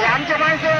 आमच्या माणसं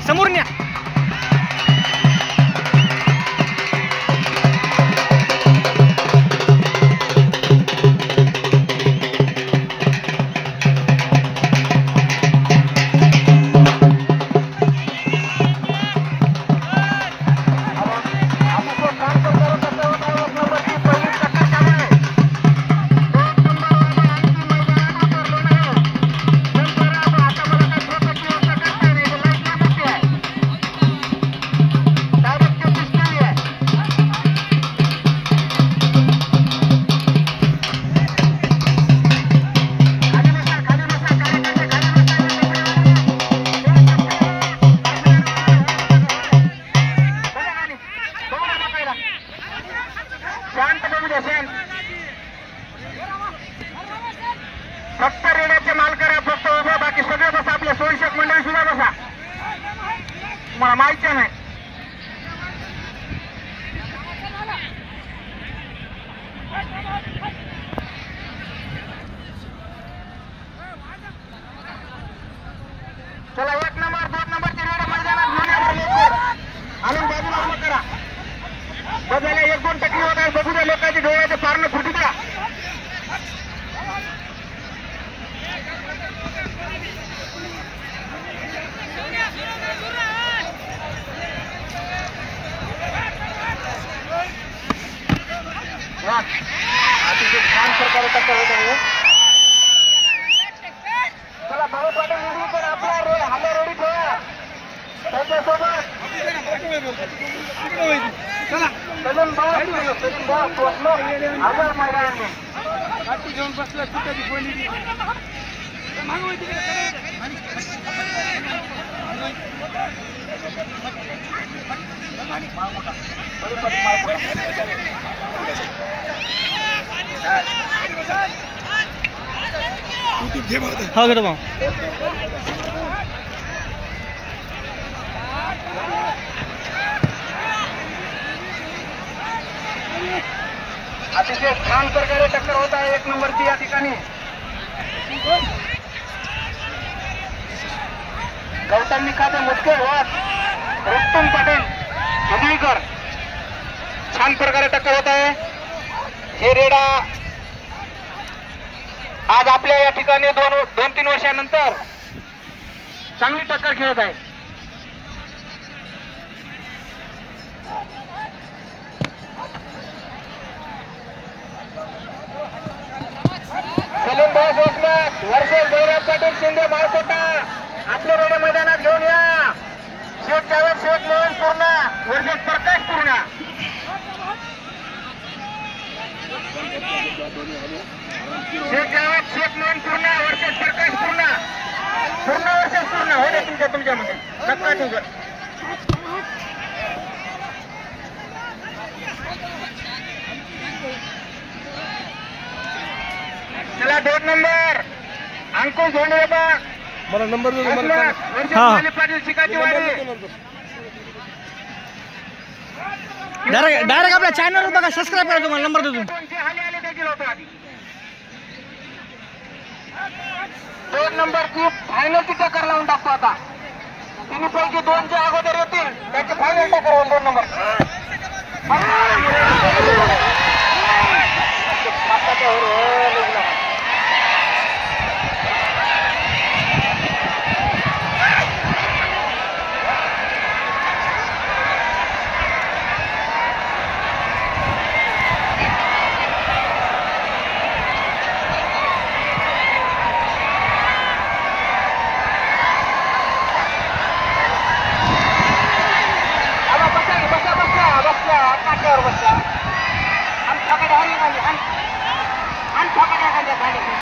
समोर न्या. फक्त रेड्याचे माल करा, फक्त उभे, बाकी सगळे बसा. आपले स्वयंसेवक मंडळी सुद्धा बसा, मला माहिती नाही. चला 1 नंबर 2 नंबरचे रेडे मैदानात आणून बाजूला उभं करा. बघायला 1-2 टक्के होत आहे, बघू द्या. लोकांचे डोळ्याचे पारणं फुटू द्या. अतिशय छान प्रकारे टक्कर होत आहे. चला भाऊ पाटील निधीकर आपला हाल्या रेडी ठेवा. त्यांच्यासोबत सलीम भाऊ पोचलो आजार मैदानाने घेऊन बसला. हा घेतो भाऊ. अतिशय छान प्रकारे टक्कर होत आहे 1 नंबरची या ठिकाणी. त्यांनी खाते मुटके वर रुस्तम पटेल हुदळीकर छान प्रकारे टक्कर होत आहे. हे रेडा आज आपल्या या ठिकाणी दोन तीन वर्षानंतर चांगली टक्कर खेळत आहे. सलीमभाई देशमुख वर्षेश गौरव पाटील शिंदे माळकोटा आपल्या रेड्या मैदानात घेऊन या. शेख जावेद शेख मोहन पूर्ण वर्षेश प्रकाश पूर्ण शेख जावेद शेख मोहन पूर्ण वर्षेश प्रकाश पूर्ण वर्षेश पूर्ण हो दे तुमच्यामध्ये नक्का तुझं. चला 2 नंबर अंकुश धोंडे बा मला नंबर दे मला. वर्षेश पाटील शिकाची वाडी डायरेक्ट आपल्या चॅनलवर बघा, सबस्क्राईब करा, तुम्हाला नंबर देतो. 2 नंबरची फायनलची टक्कर लावून टाकतो आता. तिन्ही पैकी 2 अगोदर येतील त्याची फायनल टक्कर होईल. 2 नंबर